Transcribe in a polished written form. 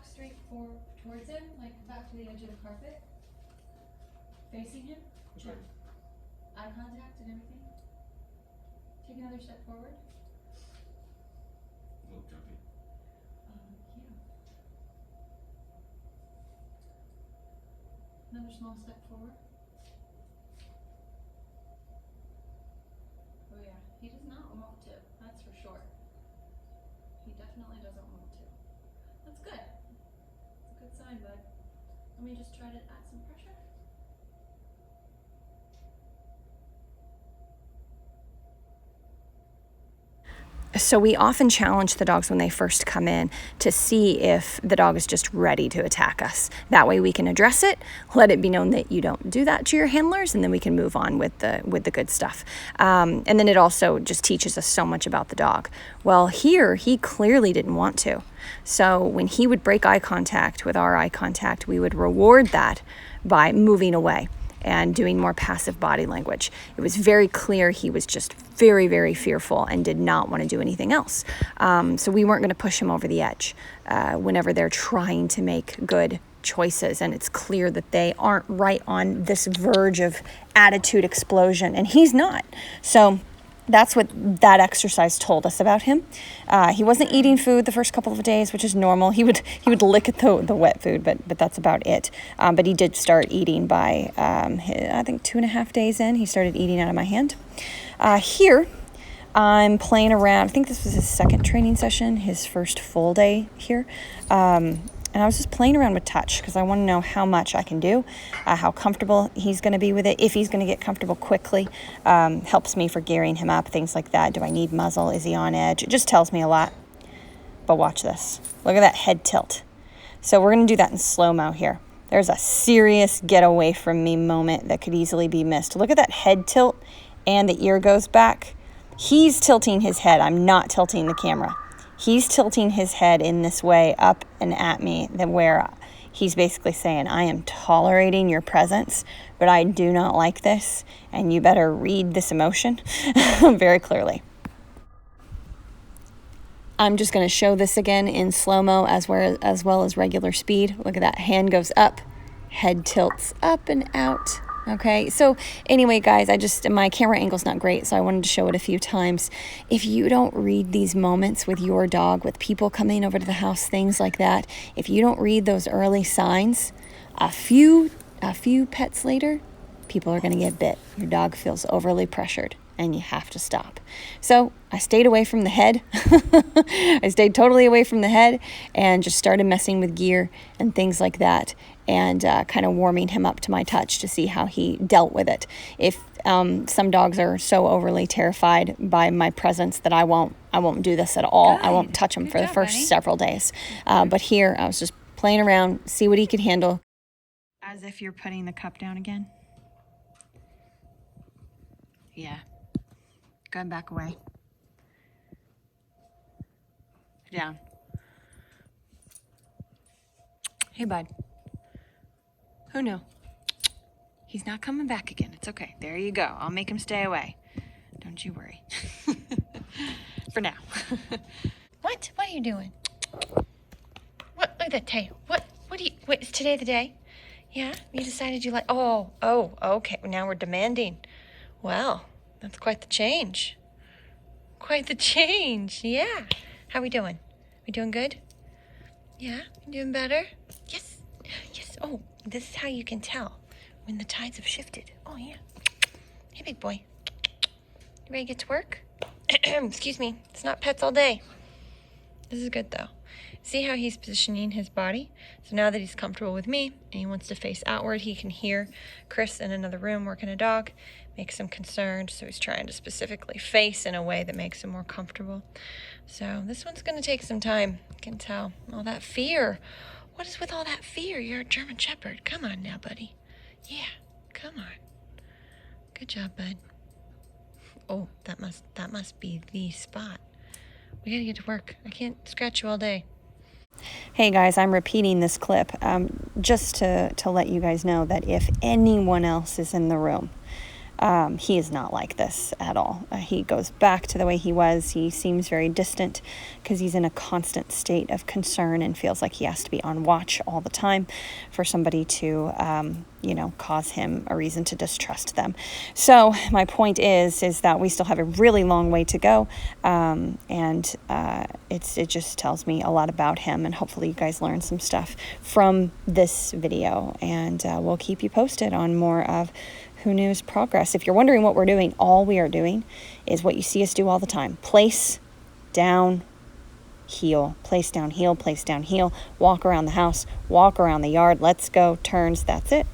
walk straight towards him, like back to the edge of the carpet, facing him. That's right. Eye contact and everything. Take another step forward. A little jumpy. Yeah. Another small step forward. Oh yeah, he does not want to, that's for sure. He definitely doesn't want to. That's good. That's a good sign, bud. Let me just try to add some pressure. So we often challenge the dogs when they first come in to see if the dog is just ready to attack us. That way we can address it, let it be known that you don't do that to your handlers, and then we can move on with the good stuff. And then it also just teaches us so much about the dog. Well, here he clearly didn't want to. So when he would break eye contact with our eye contact, we would reward that by moving away and doing more passive body language. It was very clear he was just very, very fearful and did not want to do anything else. So we weren't going to push him over the edge whenever they're trying to make good choices and it's clear that they aren't right on this verge of attitude explosion, and he's not. So that's what that exercise told us about him. He wasn't eating food the first couple of days, which is normal. He would lick at the wet food, but that's about it. But he did start eating by, I think 2.5 days in, he started eating out of my hand. Here, I'm playing around. I think this was his second training session, his first full day here. And I was just playing around with touch because I want to know how much I can do, how comfortable he's going to be with it, if he's going to get comfortable quickly. Helps me for gearing him up, things like that. Do I need muzzle? Is he on edge? It just tells me a lot. But watch this. Look at that head tilt. So we're going to do that in slow-mo here. There's a serious get away from me moment that could easily be missed. Look at that head tilt and the ear goes back. He's tilting his head. I'm not tilting the camera. He's tilting his head in this way up and at me, where he's basically saying, I am tolerating your presence, but I do not like this, and you better read this emotion very clearly. I'm just going to show this again in slow-mo as well as regular speed. Look at that, hand goes up, head tilts up and out. Okay, so anyway, guys, my camera angle's not great, so I wanted to show it a few times. If you don't read these moments with your dog, with people coming over to the house, things like that, if you don't read those early signs, a few pets later, people are going to get bit. Your dog feels overly pressured, and you have to stop. So I stayed away from the head. I stayed totally away from the head and just started messing with gear and things like that, and kind of warming him up to my touch to see how he dealt with it. If some dogs are so overly terrified by my presence that I won't do this at all. Good. I won't touch him for the first several days. But here I was just playing around, see what he could handle. As if you're putting the cup down again. Yeah. Go and back away. Down. Hey, bud. Who knew? He's not coming back again. It's okay. There you go. I'll make him stay away. Don't you worry. For now. What? What are you doing? What? Look at that tail. What do you... Wait, is today the day? Yeah? You decided you like... Oh, okay. Now we're demanding. Well, that's quite the change. Quite the change. Yeah. How we doing? We doing good? Yeah? You doing better? Yes. Yes. Oh, this is how you can tell when the tides have shifted. Oh, yeah. Hey, big boy. You ready to get to work? Excuse me. It's not pets all day. This is good, though. See how he's positioning his body? So now that he's comfortable with me and he wants to face outward, he can hear Chris in another room working a dog. Makes him concerned, so he's trying to specifically face in a way that makes him more comfortable. So this one's going to take some time. I can tell. All that fear. What is with all that fear? You're a German Shepherd. Come on now, buddy. Yeah, come on. Good job, bud. Oh, that must be the spot. We gotta get to work. I can't scratch you all day. Hey guys, I'm repeating this clip just to let you guys know that if anyone else is in the room He is not like this at all. He goes back to the way he was. He seems very distant because he's in a constant state of concern and feels like he has to be on watch all the time for somebody to, cause him a reason to distrust them. So my point is that we still have a really long way to go, and it just tells me a lot about him, and hopefully you guys learn some stuff from this video, and we'll keep you posted on more of Who Knew's progress. If you're wondering what we're doing, all we are doing is what you see us do all the time. Place, down, heel. Place, down, heel, place, down, heel. Walk around the house, walk around the yard. Let's go. Turns. That's it.